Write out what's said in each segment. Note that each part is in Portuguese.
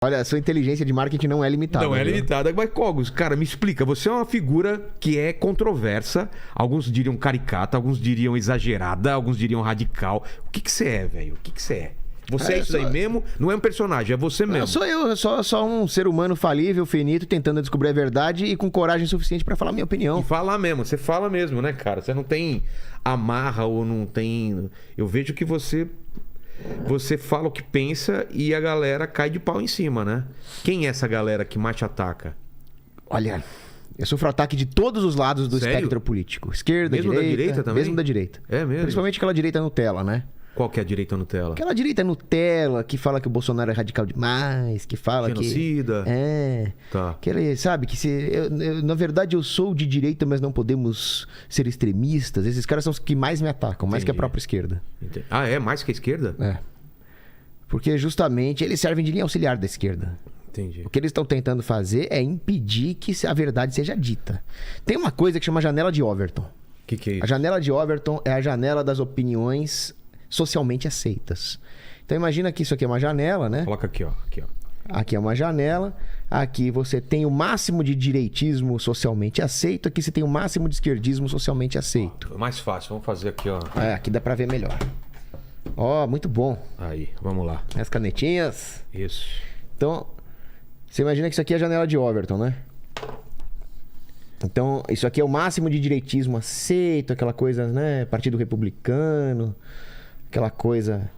Olha, a sua inteligência de marketing não é limitada. Não é viu? limitada. Mas, Cogos, cara, me explica. Você é uma figura que é controversa. Alguns diriam caricata, alguns diriam exagerada, alguns diriam radical. O que você é, velho? O que você é? Você é isso aí mesmo? Não é um personagem, é você mesmo. Sou eu só um ser humano falível, finito, tentando descobrir a verdade e com coragem suficiente pra falar minha opinião. E falar mesmo, você fala mesmo, né, cara? Você não tem amarra ou não tem... Eu vejo que você fala o que pensa e a galera cai de pau em cima, né? Quem é essa galera que mais te ataca? Olha, eu sofro ataque de todos os lados do Sério? espectro político. Esquerda, Mesmo direita. da direita também? Mesmo da direita. É mesmo? Principalmente aquela direita Nutella, né? Qual que é a direita Nutella? Aquela direita Nutella que fala que o Bolsonaro é radical demais, que fala Genocida. que... É. Tá. Que ele, sabe, que se... na verdade eu sou de direita, mas não podemos ser extremistas. Esses caras são os que mais me atacam, mais que a Entendi. própria esquerda. Entendi. Ah, é? Mais que a esquerda? É. Porque justamente eles servem de linha auxiliar da esquerda. Entendi. O que eles estão tentando fazer é impedir que a verdade seja dita. Tem uma coisa que chama janela de Overton. O que é isso? A janela de Overton é a janela das opiniões socialmente aceitas. Então imagina que isso aqui é uma janela, né? Coloca aqui, ó. Aqui, ó. Aqui é uma janela. Aqui você tem o máximo de direitismo socialmente aceito. Aqui você tem o máximo de esquerdismo socialmente aceito. É mais fácil. Vamos fazer aqui, ó. É, aqui dá pra ver melhor. Ó, muito bom. Aí, vamos lá. As canetinhas. Isso. Então, você imagina que isso aqui é a janela de Overton, né? Então, isso aqui é o máximo de direitismo aceito, aquela coisa, né? Partido Republicano, aquela coisa...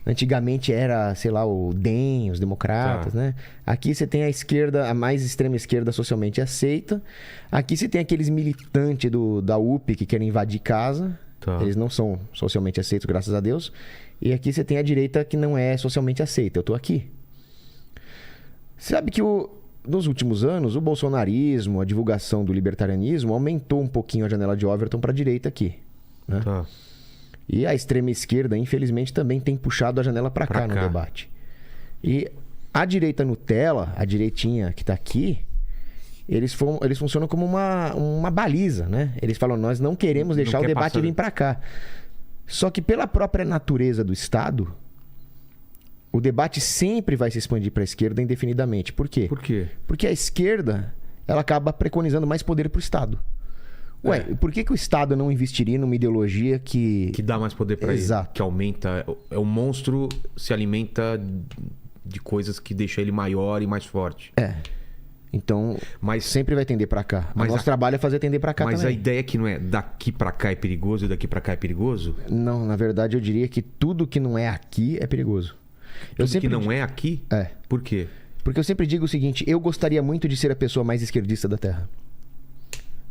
Antigamente era, sei lá, o DEM, os democratas, Tá. né? Aqui você tem a esquerda, a mais extrema esquerda socialmente aceita. Aqui você tem aqueles militantes da UP que querem invadir casa. Tá. Eles não são socialmente aceitos, graças a Deus. E aqui você tem a direita que não é socialmente aceita. Eu tô aqui. Sabe que nos últimos anos, o bolsonarismo, a divulgação do libertarianismo aumentou um pouquinho a janela de Overton para a direita aqui, né? Tá. E a extrema esquerda, infelizmente, também tem puxado a janela para cá no debate. E a direita Nutella, a direitinha que está aqui, eles funcionam como uma baliza, né? Eles falam, nós não queremos deixar o debate vir para cá. Só que pela própria natureza do Estado, o debate sempre vai se expandir para a esquerda indefinidamente. Por quê? Por quê? Porque a esquerda, ela acaba preconizando mais poder para o Estado. Ué, por que o Estado não investiria numa ideologia que dá mais poder pra ele. Exato. Que aumenta... O monstro se alimenta de coisas que deixam ele maior e mais forte. É. Então, Mas sempre vai tender pra cá. Mas Nosso trabalho é fazer tender pra cá Mas também. a ideia é que não é daqui pra cá é perigoso e daqui pra cá é perigoso? Não, na verdade eu diria que tudo que não é aqui é perigoso. Tudo que não é aqui? É. Por quê? Porque eu sempre digo o seguinte, eu gostaria muito de ser a pessoa mais esquerdista da Terra.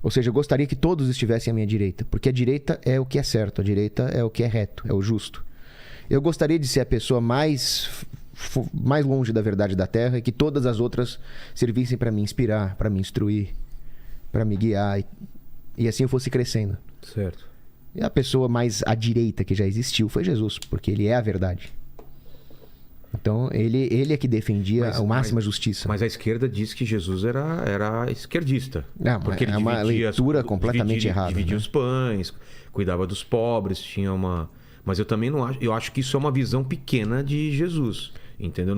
Ou seja, eu gostaria que todos estivessem à minha direita. Porque a direita é o que é certo, a direita é o que é reto, é o justo. Eu gostaria de ser a pessoa mais longe da verdade da Terra e que todas as outras servissem para me inspirar, para me instruir, para me guiar. E assim eu fosse crescendo. Certo. E a pessoa mais à direita que já existiu foi Jesus, porque ele é a verdade. Então, ele é que defendia a máxima justiça. Mas a esquerda diz que Jesus era esquerdista. Não, porque ele é uma leitura completamente errada. Dividia né? os pães, cuidava dos pobres, tinha uma... Mas eu também não acho... Eu acho que isso é uma visão pequena de Jesus. Entendeu?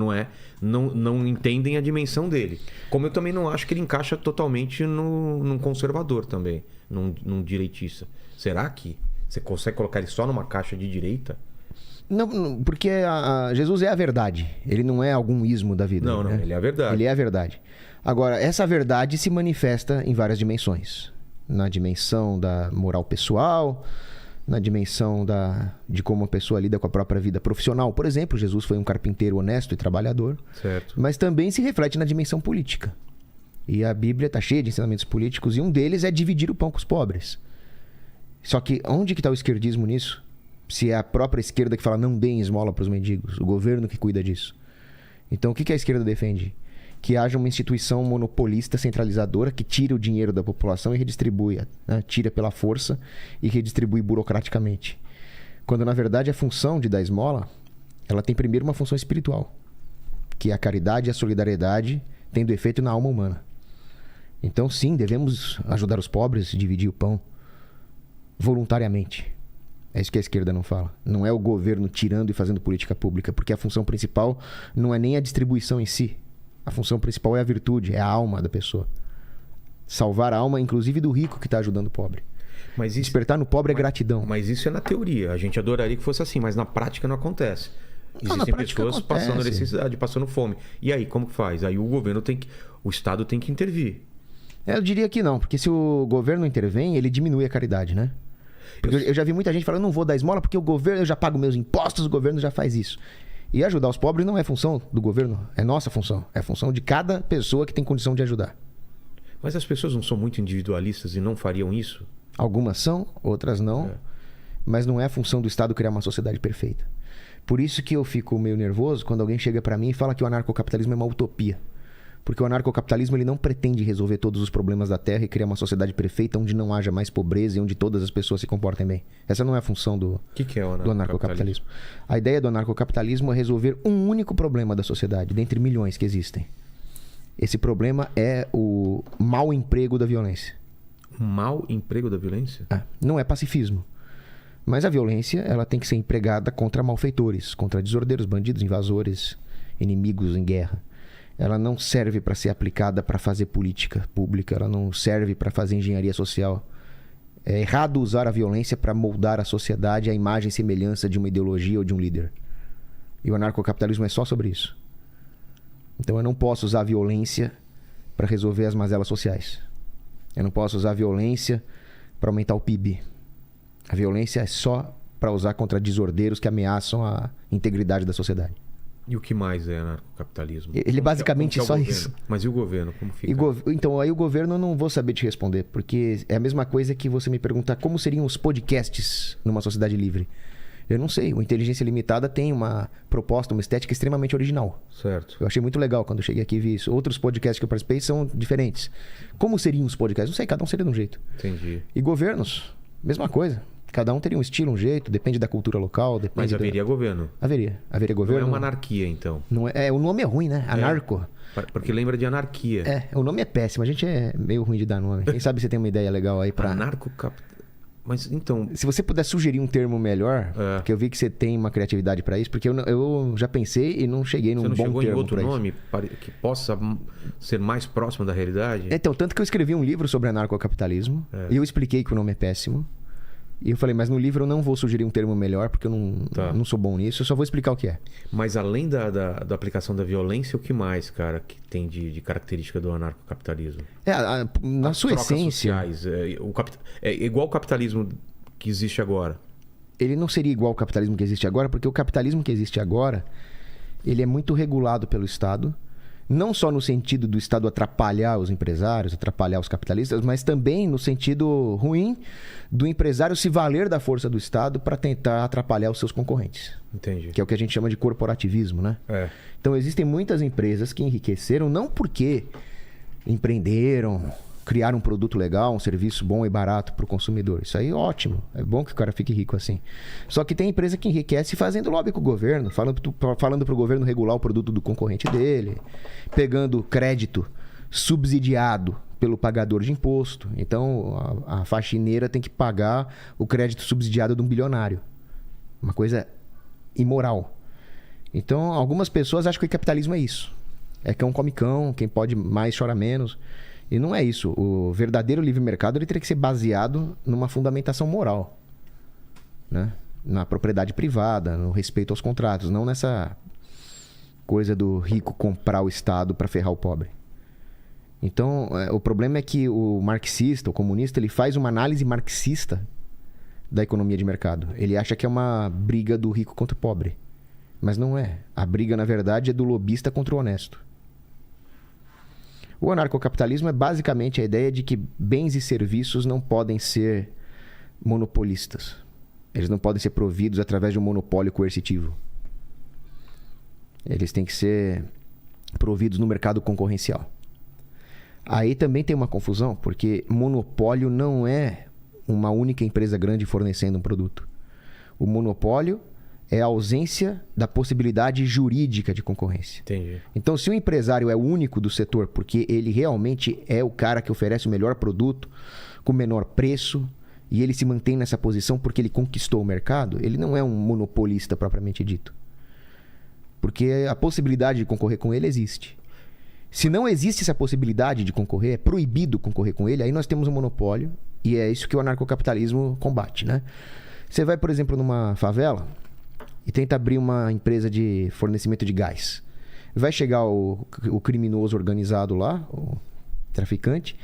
Não entendem a dimensão dele. Como eu também não acho que ele encaixa totalmente num conservador também. Num direitista. Será que você consegue colocar ele só numa caixa de direita? Não, porque Jesus é a verdade. Ele não é algum ismo da vida. Não, né? ele é a verdade. Ele é a verdade. Agora, essa verdade se manifesta em várias dimensões. Na dimensão da moral pessoal, na dimensão de como a pessoa lida com a própria vida profissional. Por exemplo, Jesus foi um carpinteiro honesto e trabalhador. Certo. Mas também se reflete na dimensão política. E a Bíblia está cheia de ensinamentos políticos e um deles é dividir o pão com os pobres. Só que onde que está o esquerdismo nisso? Se é a própria esquerda que fala não deem esmola para os mendigos, o governo que cuida disso. Então o que a esquerda defende? Que haja uma instituição monopolista centralizadora que tira o dinheiro da população e redistribui, né? Tira pela força e redistribui burocraticamente. Quando na verdade a função de dar esmola, ela tem primeiro uma função espiritual, que é a caridade e a solidariedade tendo efeito na alma humana. Então sim, devemos ajudar os pobres, dividir o pão voluntariamente. É isso que a esquerda não fala. Não é o governo tirando e fazendo política pública, porque a função principal não é nem a distribuição em si. A função principal é a virtude, é a alma da pessoa. Salvar a alma, inclusive do rico que está ajudando o pobre. Mas isso, Despertar no pobre é gratidão. mas isso é na teoria. A gente adoraria que fosse assim, mas na prática não acontece. Não, na Existem prática pessoas acontece. passando necessidade, passando fome. E aí, como que faz? Aí o Estado tem que intervir. Eu diria que não, porque se o governo intervém, ele diminui a caridade, né? Porque eu já vi muita gente falando, não vou dar esmola porque o governo, eu já pago meus impostos, o governo já faz isso. E ajudar os pobres não é função do governo, é nossa função. É função de cada pessoa que tem condição de ajudar. Mas as pessoas não são muito individualistas e não fariam isso? Algumas são, outras não. Mas não é a função do Estado criar uma sociedade perfeita. Por isso que eu fico meio nervoso quando alguém chega pra mim e fala que o anarcocapitalismo é uma utopia. Porque o anarcocapitalismo ele não pretende resolver todos os problemas da Terra e criar uma sociedade perfeita onde não haja mais pobreza e onde todas as pessoas se comportem bem. Essa não é a função do que é o do anarcocapitalismo. A ideia do anarcocapitalismo é resolver um único problema da sociedade, dentre milhões que existem. Esse problema é o mau emprego da violência. Um mau emprego da violência? Não é pacifismo. Mas a violência ela tem que ser empregada contra malfeitores, contra desordeiros, bandidos, invasores, inimigos em guerra. Ela não serve para ser aplicada para fazer política pública, ela não serve para fazer engenharia social. É errado usar a violência para moldar a sociedade à imagem e semelhança de uma ideologia ou de um líder. E o anarcocapitalismo é só sobre isso. Então eu não posso usar a violência para resolver as mazelas sociais. Eu não posso usar a violência para aumentar o PIB. A violência é só para usar contra desordeiros que ameaçam a integridade da sociedade. E o que mais é anarcocapitalismo? Ele basicamente só isso. Mas e o governo? Como fica? Então, aí o governo eu não vou saber te responder, porque é a mesma coisa que você me perguntar como seriam os podcasts numa sociedade livre. Eu não sei. O Inteligência Limitada tem uma proposta, uma estética extremamente original. Certo. Eu achei muito legal quando eu cheguei aqui e vi isso. Outros podcasts que eu participei são diferentes. Como seriam os podcasts? Não sei, cada um seria de um jeito. Entendi. E governos, mesma coisa. Cada um teria um estilo, um jeito, depende da cultura local. Depende Mas haveria governo? Haveria governo. Não é uma anarquia, então. Não é, o nome é ruim, né? Anarco. Porque lembra de anarquia. O nome é péssimo. A gente é meio ruim de dar nome. Quem sabe você tem uma ideia legal aí pra... Anarcocapitalismo. Mas então... Se você puder sugerir um termo melhor, porque eu vi que você tem uma criatividade pra isso, porque eu já pensei e não cheguei num bom termo. Você não chegou em outro pra nome que possa ser mais próximo da realidade? Então, tanto que eu escrevi um livro sobre anarcocapitalismo e eu expliquei que o nome é péssimo. E eu falei, mas no livro eu não vou sugerir um termo melhor, porque eu não sou bom nisso, eu só vou explicar o que é. Mas além da aplicação da violência, o que mais, cara, que tem de característica do anarcocapitalismo? Na sua essência... Sociais, é igual o capitalismo que existe agora. Ele não seria igual ao capitalismo que existe agora, porque o capitalismo que existe agora, ele é muito regulado pelo Estado. Não só no sentido do Estado atrapalhar os empresários, atrapalhar os capitalistas, mas também no sentido ruim do empresário se valer da força do Estado para tentar atrapalhar os seus concorrentes. Entendi. Que é o que a gente chama de corporativismo, né? Então existem muitas empresas que enriqueceram não porque empreenderam, criaram um produto legal, um serviço bom e barato para o consumidor. Isso aí é ótimo. É bom que o cara fique rico assim. Só que tem empresa que enriquece fazendo lobby com o governo, falando para o governo regular o produto do concorrente dele, pegando crédito subsidiado pelo pagador de imposto. Então, a faxineira tem que pagar o crédito subsidiado de um bilionário. Uma coisa imoral. Então, algumas pessoas acham que o capitalismo é isso. É cão come cão, quem pode mais chora menos. E não é isso. O verdadeiro livre mercado ele teria que ser baseado numa fundamentação moral, né? Na propriedade privada, no respeito aos contratos, não nessa coisa do rico comprar o Estado para ferrar o pobre. Então, o problema é que o marxista, o comunista, ele faz uma análise marxista da economia de mercado. Ele acha que é uma briga do rico contra o pobre. Mas não é. A briga, na verdade, é do lobista contra o honesto. O anarcocapitalismo é basicamente a ideia de que bens e serviços não podem ser monopolistas. Eles não podem ser providos através de um monopólio coercitivo. Eles têm que ser providos no mercado concorrencial. Aí também tem uma confusão, porque monopólio não é uma única empresa grande fornecendo um produto. O monopólio é a ausência da possibilidade jurídica de concorrência. Entendi. Então, se o empresário é o único do setor, porque ele realmente é o cara que oferece o melhor produto, com o menor preço, e ele se mantém nessa posição porque ele conquistou o mercado, ele não é um monopolista propriamente dito. Porque a possibilidade de concorrer com ele existe. Se não existe essa possibilidade de concorrer, é proibido concorrer com ele, aí nós temos um monopólio e é isso que o anarcocapitalismo combate, né? Você vai, por exemplo, numa favela e tenta abrir uma empresa de fornecimento de gás. Vai chegar o criminoso organizado lá, o traficante,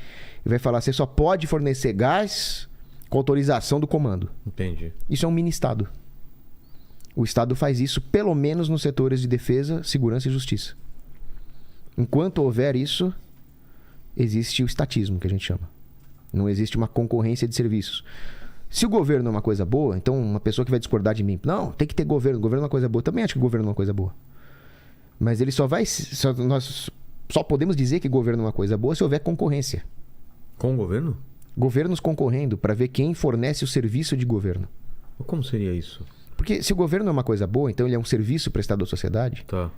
e vai falar: você só pode fornecer gás com autorização do comando. Entendi. Isso é um mini-estado. O Estado faz isso pelo menos nos setores de defesa, segurança e justiça. Enquanto houver isso, existe o estatismo, que a gente chama. Não existe uma concorrência de serviços. Se o governo é uma coisa boa, então uma pessoa que vai discordar de mim, não, tem que ter governo, o governo é uma coisa boa. Também acho que o governo é uma coisa boa. Mas ele nós só podemos dizer que governo é uma coisa boa se houver concorrência. Com o governo? Governos concorrendo para ver quem fornece o serviço de governo. Como seria isso? Porque se o governo é uma coisa boa, então ele é um serviço prestado à sociedade. Tá.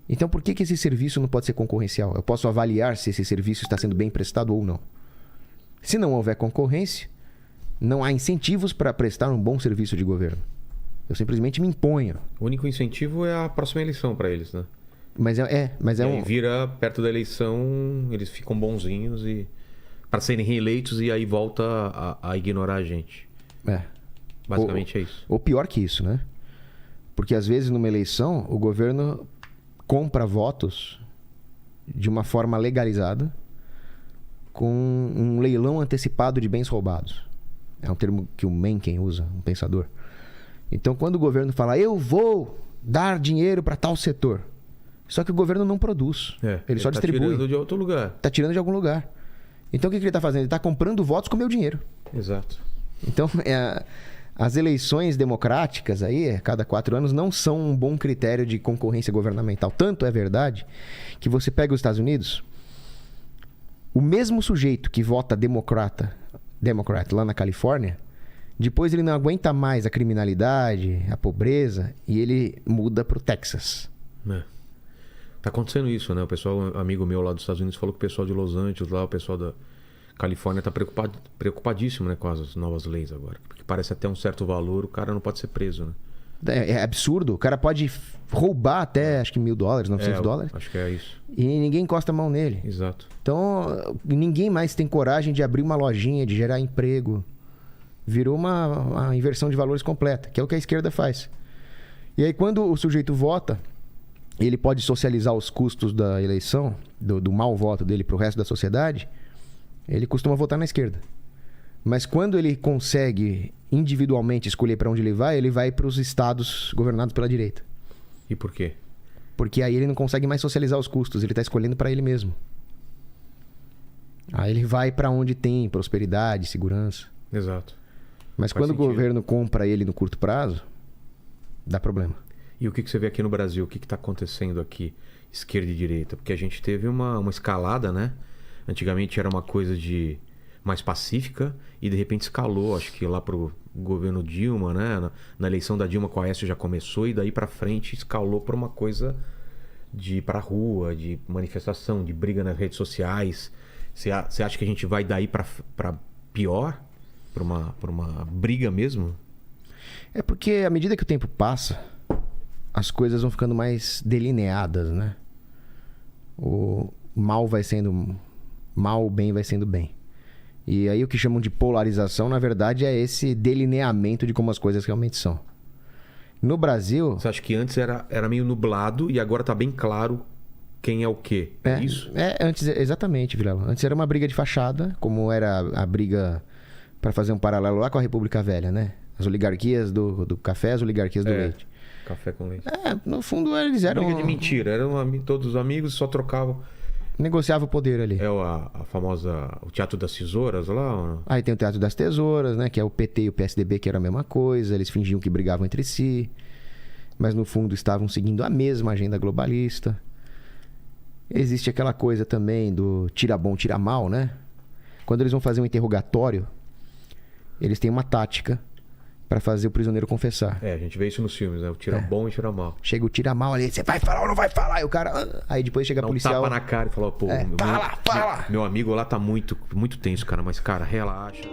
Então por que esse serviço não pode ser concorrencial? Eu posso avaliar se esse serviço está sendo bem prestado ou não. Se não houver concorrência, não há incentivos para prestar um bom serviço de governo. Eu simplesmente me imponho. O único incentivo é a próxima eleição para eles, né? Mas e aí vira perto da eleição, eles ficam bonzinhos e para serem reeleitos e aí volta a ignorar a gente. Basicamente é isso. Ou pior que isso, né? Porque às vezes numa eleição o governo compra votos de uma forma legalizada com um leilão antecipado de bens roubados. É um termo que o Mencken usa, um pensador. Então quando o governo fala: eu vou dar dinheiro para tal setor, só que o governo não produz. Ele só distribui. Está tirando de outro lugar. Está tirando de algum lugar. Então o que ele está fazendo? Ele está comprando votos com o meu dinheiro. Exato. Então as eleições democráticas aí, a cada 4 anos, não são um bom critério de concorrência governamental. Tanto é verdade que você pega os Estados Unidos, o mesmo sujeito que vota Democrat lá na Califórnia, depois ele não aguenta mais a criminalidade, a pobreza, e ele muda para o Texas. Tá acontecendo isso, né? O pessoal, amigo meu lá dos Estados Unidos, falou que o pessoal de Los Angeles, lá, o pessoal da Califórnia tá preocupadíssimo, né, com as novas leis agora. Porque parece até um certo valor, o cara não pode ser preso, né? É absurdo. O cara pode roubar até, acho que $1.000, $900. Acho que é isso. E ninguém encosta a mão nele. Exato. Então, ninguém mais tem coragem de abrir uma lojinha, de gerar emprego. Virou uma inversão de valores completa, que é o que a esquerda faz. E aí, quando o sujeito vota, ele pode socializar os custos da eleição, do mau voto dele para o resto da sociedade, ele costuma votar na esquerda. Mas quando ele consegue individualmente escolher para onde ele vai para os estados governados pela direita. E por quê? Porque aí ele não consegue mais socializar os custos, ele está escolhendo para ele mesmo. Aí ele vai para onde tem prosperidade, segurança. Exato. Mas quando o governo compra ele no curto prazo, dá problema. E o que você vê aqui no Brasil? O que está acontecendo aqui, esquerda e direita? Porque a gente teve uma escalada, né? Antigamente era uma coisa mais pacífica e de repente escalou, acho que lá pro governo Dilma, né? Na eleição da Dilma com a Aécio já começou e daí para frente escalou para uma coisa de ir pra rua, de manifestação, de briga nas redes sociais. Você acha que a gente vai daí para pior? Para uma briga mesmo? É porque à medida que o tempo passa, as coisas vão ficando mais delineadas, né? O mal vai sendo mal, o bem vai sendo bem. E aí o que chamam de polarização, na verdade, é esse delineamento de como as coisas realmente são. No Brasil... Você acha que antes era meio nublado e agora tá bem claro quem é o quê? É isso? Antes, exatamente, Vilela. Antes era uma briga de fachada, como era a briga, para fazer um paralelo lá com a República Velha, né? As oligarquias do café, as oligarquias do leite. Café com leite. No fundo eles eram... Briga de mentira. Eram todos os amigos, só trocavam... Negociava o poder ali. É a famosa... O Teatro das Tesouras lá? Aí tem o Teatro das Tesouras, né? Que é o PT e o PSDB, que era a mesma coisa. Eles fingiam que brigavam entre si. Mas no fundo estavam seguindo a mesma agenda globalista. Existe aquela coisa também do tira bom, tira mal, né? Quando eles vão fazer um interrogatório, eles têm uma tática para fazer o prisioneiro confessar. A gente vê isso nos filmes, né? O tira bom e tira mal. Chega o tira mal ali, você vai falar ou não vai falar? E o cara... Aí depois chega a policial... Dá um tapa na cara e fala, pô... Fala! Meu amigo lá tá muito, muito tenso, cara. Mas, cara, relaxa.